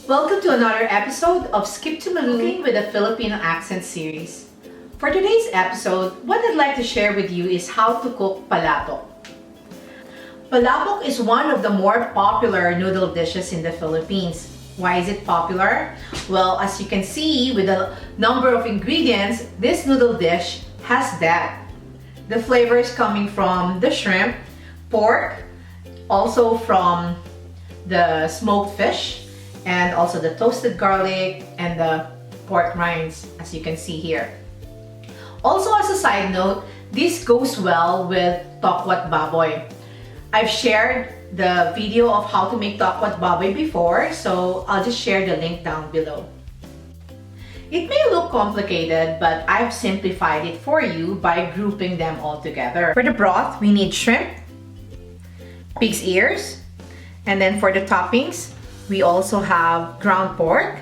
Welcome to another episode of Skip to MALOU with a Filipino accent series. For today's episode, what I'd like to share with you is how to cook palabok. Palabok is one of the more popular noodle dishes in the Philippines. Why is it popular? Well, as you can see with the number of ingredients, this noodle dish has that. The flavors coming from the shrimp, pork, also from the smoked fish, and also the toasted garlic and the pork rinds, as you can see here. Also, as a side note, this goes well with tokwat baboy. I've shared the video of how to make tokwat baboy before, so I'll just share the link down below. It may look complicated, but I've simplified it for you by grouping them all together. For the broth, we need shrimp, pig's ears, and then for the toppings, we also have ground pork,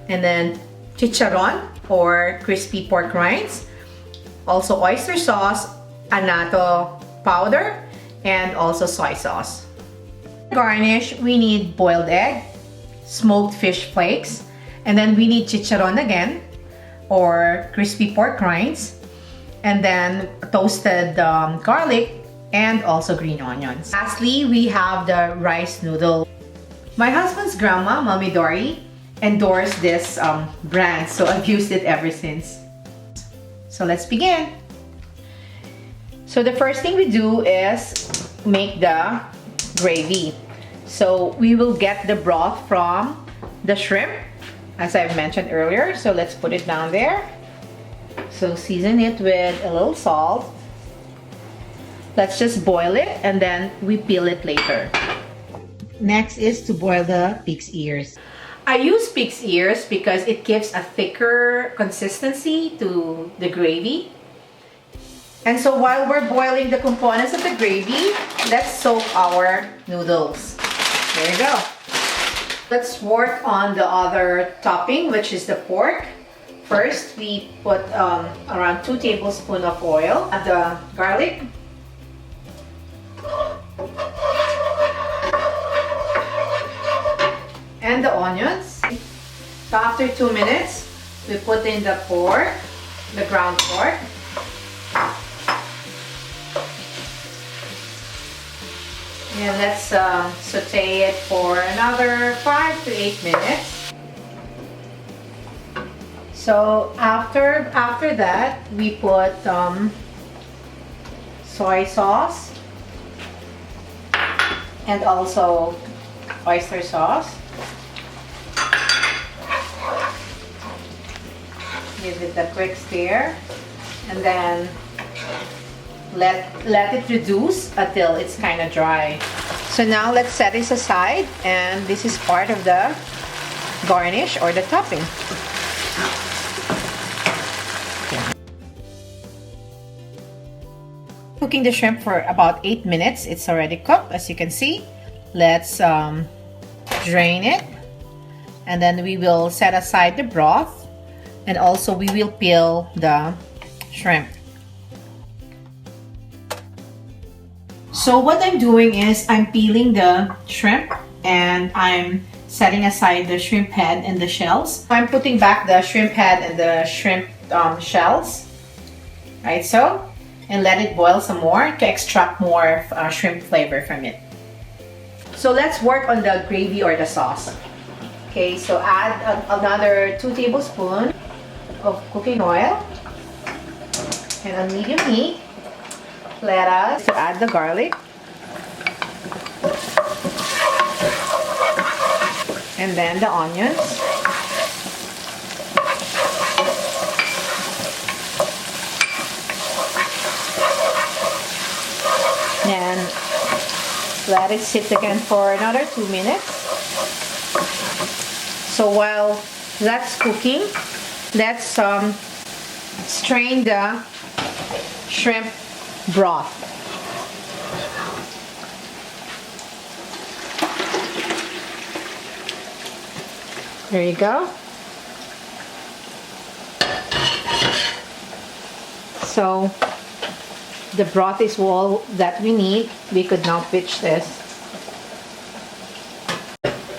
and then chicharron or crispy pork rinds, also oyster sauce, annatto powder, and also soy sauce. Garnish, we need boiled egg, smoked fish flakes, and then we need chicharron again, or crispy pork rinds, and then toasted garlic, and also green onions. Lastly, we have the rice noodle. My husband's grandma, Mommy Dory, endorsed this brand, so I've used it ever since. So let's begin. So the first thing we do is make the gravy. So we will get the broth from the shrimp, as I've mentioned earlier. So let's put it down there. So season it with a little salt. Let's just boil it and then we peel it later. Next is to boil the pig's ears. I use pig's ears because it gives a thicker consistency to the gravy. And so while we're boiling the components of the gravy, let's soak our noodles. There you go. Let's work on the other topping, which is the pork. First, we put around 2 tablespoons of oil, add the garlic, and the onions. So after 2 minutes, we put in the pork, the ground pork. And let's saute it for another 5 to 8 minutes. So after that, we put soy sauce and also oyster sauce. Give it a quick stir and then let it reduce until it's kind of dry. So now let's set this aside, and this is part of the garnish or the topping. Cooking the shrimp for about 8 minutes. It's already cooked, as you can see. Let's drain it, and then we will set aside the broth, and also we will peel the shrimp. So what I'm doing is I'm peeling the shrimp and I'm setting aside the shrimp head and the shells. I'm putting back the shrimp head and the shrimp shells, right? So, and let it boil some more to extract more shrimp flavor from it. So let's work on the gravy or the sauce. Okay, so add another 2 tablespoons of cooking oil, and on medium heat, let us add the garlic and then the onions, and let it sit again for another 2 minutes. So while that's cooking, let's strain the shrimp broth. There you go. So the broth is all that we need. We could now pitch this.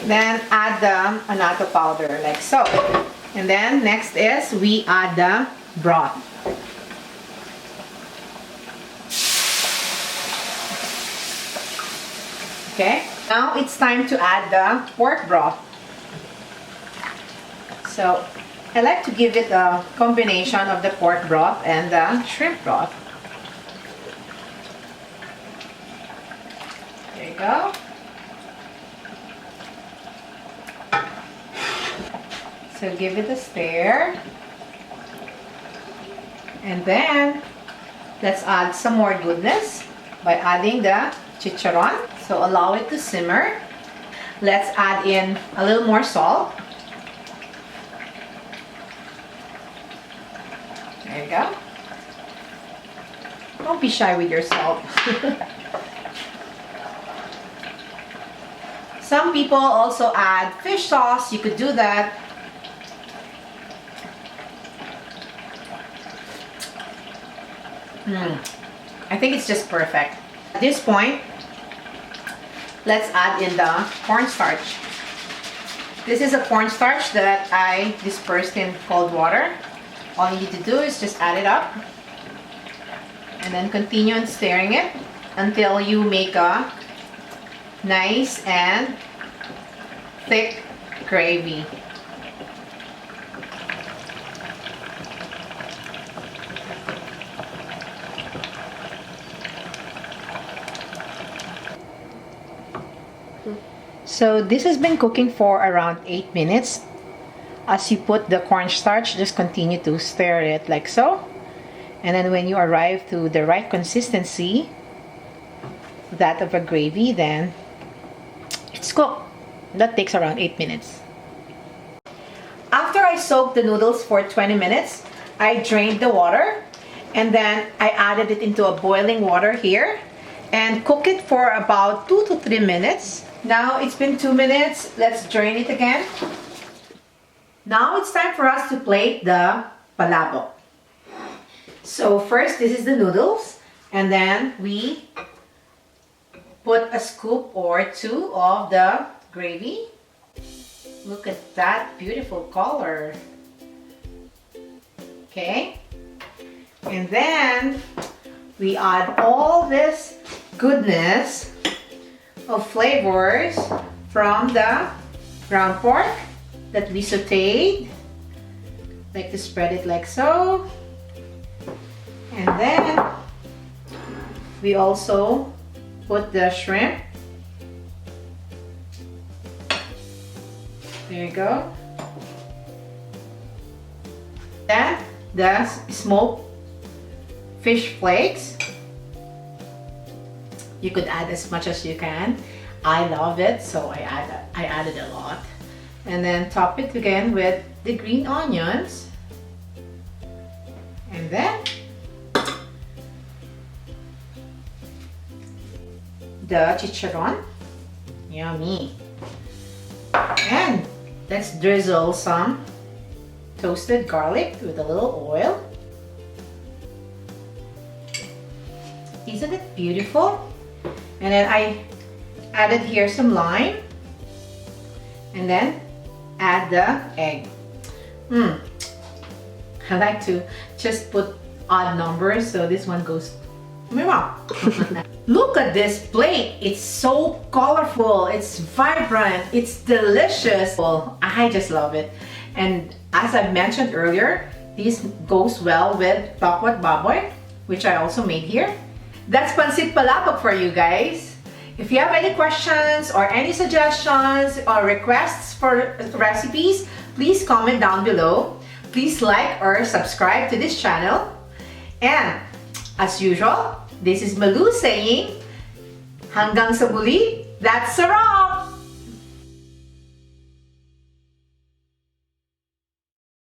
Then add the annatto powder like so. And then next is we add the broth. Okay, now it's time to add the pork broth. So I like to give it a combination of the pork broth and the shrimp broth. There you go. So give it a stir. And then let's add some more goodness by adding the chicharon. So allow it to simmer. Let's add in a little more salt. There you go. Don't be shy with your salt. Some people also add fish sauce. You could do that. I think it's just perfect. At this point, let's add in the cornstarch. This is a cornstarch that I dispersed in cold water. All you need to do is just add it up and then continue on stirring it until you make a nice and thick gravy. So this has been cooking for around 8 minutes. As you put the cornstarch, just continue to stir it like so. And then when you arrive to the right consistency, that of a gravy, then it's cooked. That takes around 8 minutes. After I soaked the noodles for 20 minutes, I drained the water and then I added it into a boiling water here and cook it for about 2 to 3 minutes. Now it's been 2 minutes. Let's drain it again. Now it's time for us to plate the palabok. So first, this is the noodles, and then we put a scoop or two of the gravy. Look at that beautiful color. Okay, and then we add all this goodness of flavors from the ground pork that we sauteed. Like to spread it like so. And then we also put the shrimp. There you go. Then the smoked fish flakes. You could add as much as you can. I love it, so I added a lot. And then top it again with the green onions. And then the chicharon. Yummy. And let's drizzle some toasted garlic with a little oil. Isn't it beautiful? And then I added here some lime. And then add the egg. I like to just put odd numbers, so this one goes. Look at this plate. It's so colorful, it's vibrant, it's delicious. Well, I just love it. And as I mentioned earlier, this goes well with tokwat baboy, which I also made here. That's pancit palabok for you guys. If you have any questions or any suggestions or requests for recipes, please comment down below. Please like or subscribe to this channel. And as usual, this is MALOU saying, hanggang sa muli, that's a wrap!